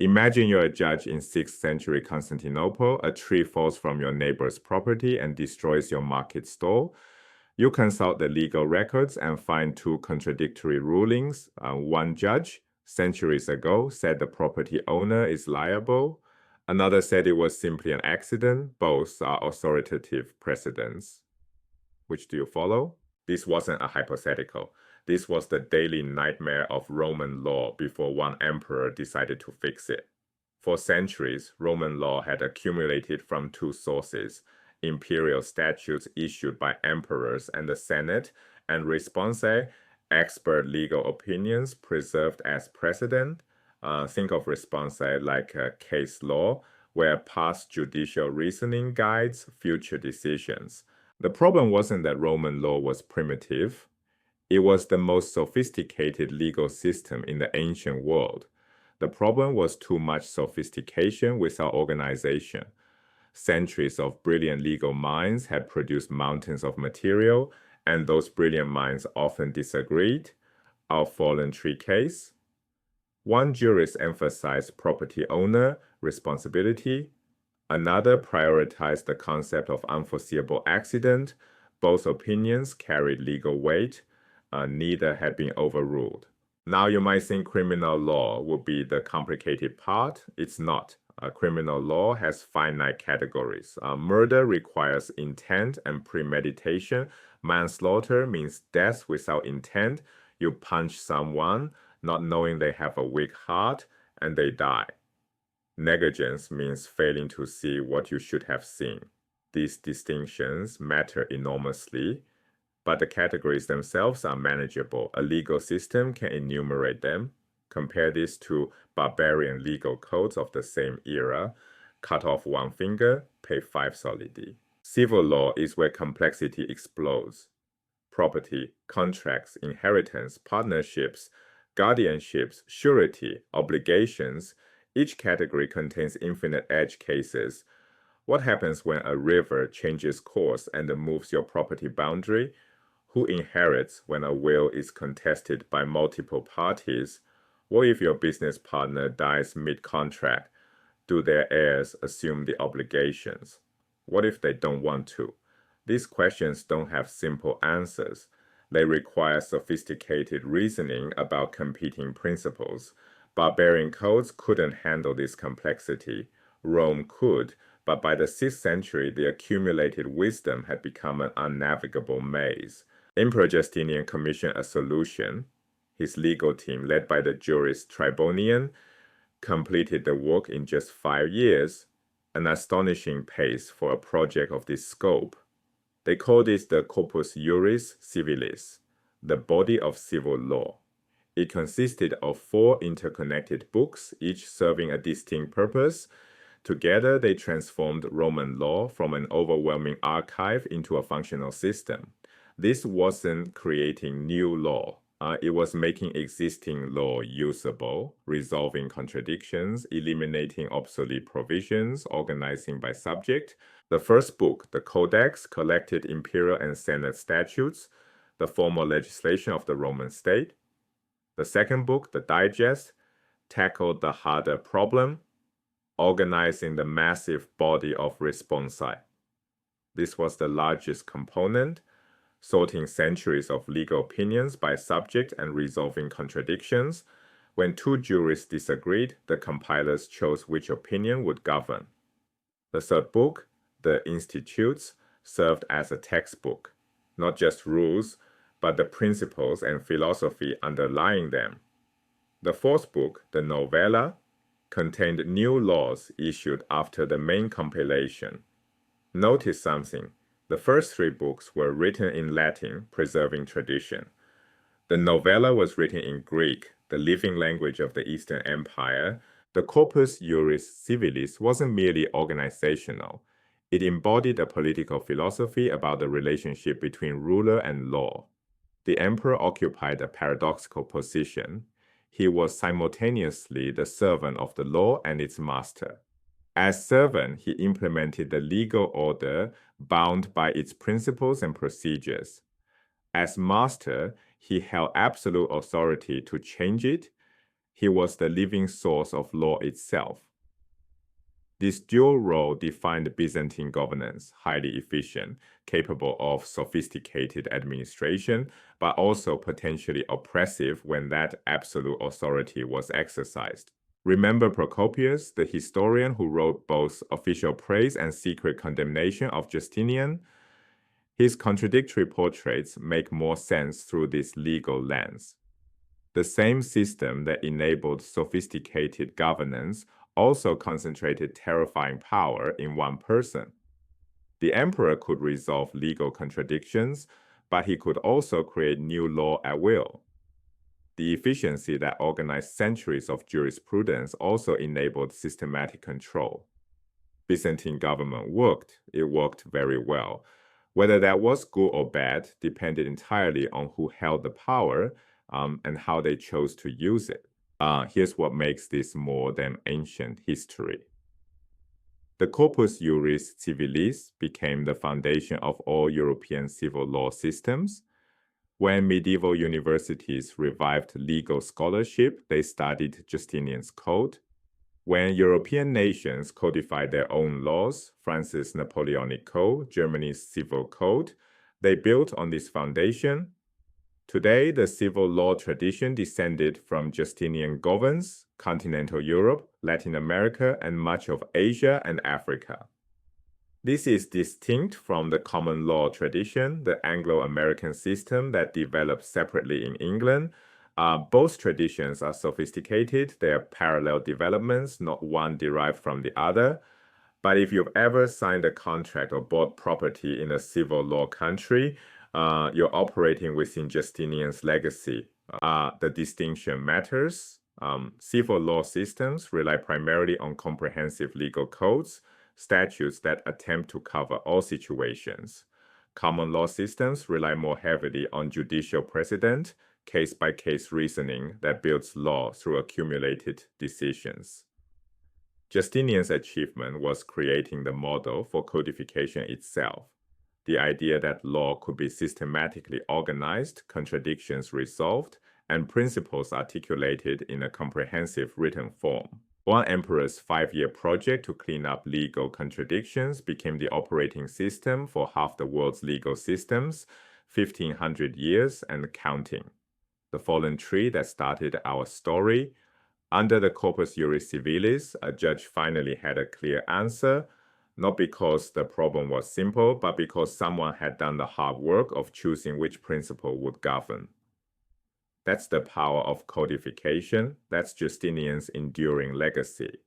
Imagine you're a judge in 6th century Constantinople. A tree falls from your neighbor's property and destroys your market stall. You consult the legal records and find two contradictory rulings. One judge, centuries ago, said the property owner is liable. Another said it was simply an accident. Both are authoritative precedents. Which do you follow? This wasn't a hypothetical. This was the daily nightmare of Roman law before one emperor decided to fix it. For centuries, Roman law had accumulated from two sources: imperial statutes issued by emperors and the Senate, and responsae, expert legal opinions preserved as precedent. Think of responsae like a case law, where past judicial reasoning guides future decisions. The problem wasn't that Roman law was primitive. It was the most sophisticated legal system in the ancient world. The problem was too much sophistication without organization. Centuries of brilliant legal minds had produced mountains of material, and those brilliant minds often disagreed. Our fallen tree case. One jurist emphasized property owner responsibility. Another prioritized the concept of unforeseeable accident. Both opinions carried legal weight. Neither had been overruled. Now you might think criminal law would be the complicated part. It's not. Criminal law has finite categories. Murder requires intent and premeditation. Manslaughter means death without intent. You punch someone, not knowing they have a weak heart, and they die. Negligence means failing to see what you should have seen. These distinctions matter enormously, but the categories themselves are manageable. A legal system can enumerate them. Compare this to barbarian legal codes of the same era. Cut off one finger, pay 5 solidi. Civil law is where complexity explodes. Property, contracts, inheritance, partnerships, guardianships, surety, obligations. Each category contains infinite edge cases. What happens when a river changes course and moves your property boundary? Who inherits when a will is contested by multiple parties? What if your business partner dies mid-contract? Do their heirs assume the obligations? What if they don't want to? These questions don't have simple answers. They require sophisticated reasoning about competing principles. Barbarian codes couldn't handle this complexity. Rome could, but by the 6th century, the accumulated wisdom had become an unnavigable maze. Emperor Justinian commissioned a solution. His legal team, led by the jurist Tribonian, completed the work in just 5 years, an astonishing pace for a project of this scope. They called it the Corpus Iuris Civilis, the body of civil law. It consisted of 4 interconnected books, each serving a distinct purpose. Together, they transformed Roman law from an overwhelming archive into a functional system. This wasn't creating new law. It was making existing law usable, resolving contradictions, eliminating obsolete provisions, organizing by subject. The first book, the Codex, collected imperial and senate statutes, the formal legislation of the Roman state. The second book, the Digest, tackled the harder problem, organizing the massive body of responsae. This was the largest component, sorting centuries of legal opinions by subject and resolving contradictions. When 2 jurists disagreed, the compilers chose which opinion would govern. The third book, the Institutes, served as a textbook, not just rules, but the principles and philosophy underlying them. The fourth book, the Novella, contained new laws issued after the main compilation. Notice something. The first 3 books were written in Latin, preserving tradition. The Novella was written in Greek, the living language of the Eastern Empire. The Corpus Iuris Civilis wasn't merely organizational. It embodied a political philosophy about the relationship between ruler and law. The emperor occupied a paradoxical position. He was simultaneously the servant of the law and its master. As servant, he implemented the legal order bound by its principles and procedures. As master, he held absolute authority to change it. He was the living source of law itself. This dual role defined Byzantine governance, highly efficient, capable of sophisticated administration, but also potentially oppressive when that absolute authority was exercised. Remember Procopius, the historian who wrote both official praise and secret condemnation of Justinian? His contradictory portraits make more sense through this legal lens. The same system that enabled sophisticated governance also concentrated terrifying power in one person. The emperor could resolve legal contradictions, but he could also create new law at will. The efficiency that organized centuries of jurisprudence also enabled systematic control. Byzantine government worked. It worked very well. Whether that was good or bad depended entirely on who held the power and how they chose to use it. Here's what makes this more than ancient history. The Corpus Iuris Civilis became the foundation of all European civil law systems. When medieval universities revived legal scholarship, they studied Justinian's code. When European nations codified their own laws, France's Napoleonic Code, Germany's Civil Code, they built on this foundation. Today, the civil law tradition descended from Justinian governs continental Europe, Latin America, and much of Asia and Africa. This is distinct from the common law tradition, the Anglo-American system that developed separately in England. Both traditions are sophisticated. They are parallel developments, not one derived from the other. But if you've ever signed a contract or bought property in a civil law country, you're operating within Justinian's legacy. The distinction matters. Civil law systems rely primarily on comprehensive legal codes, statutes that attempt to cover all situations. Common law systems rely more heavily on judicial precedent, case-by-case reasoning that builds law through accumulated decisions. Justinian's achievement was creating the model for codification itself. The idea that law could be systematically organized, contradictions resolved, and principles articulated in a comprehensive written form. One emperor's 5-year project to clean up legal contradictions became the operating system for half the world's legal systems, 1500 years and counting. The fallen tree that started our story. Under the Corpus Iuris Civilis, a judge finally had a clear answer, not because the problem was simple, but because someone had done the hard work of choosing which principle would govern. That's the power of codification. That's Justinian's enduring legacy.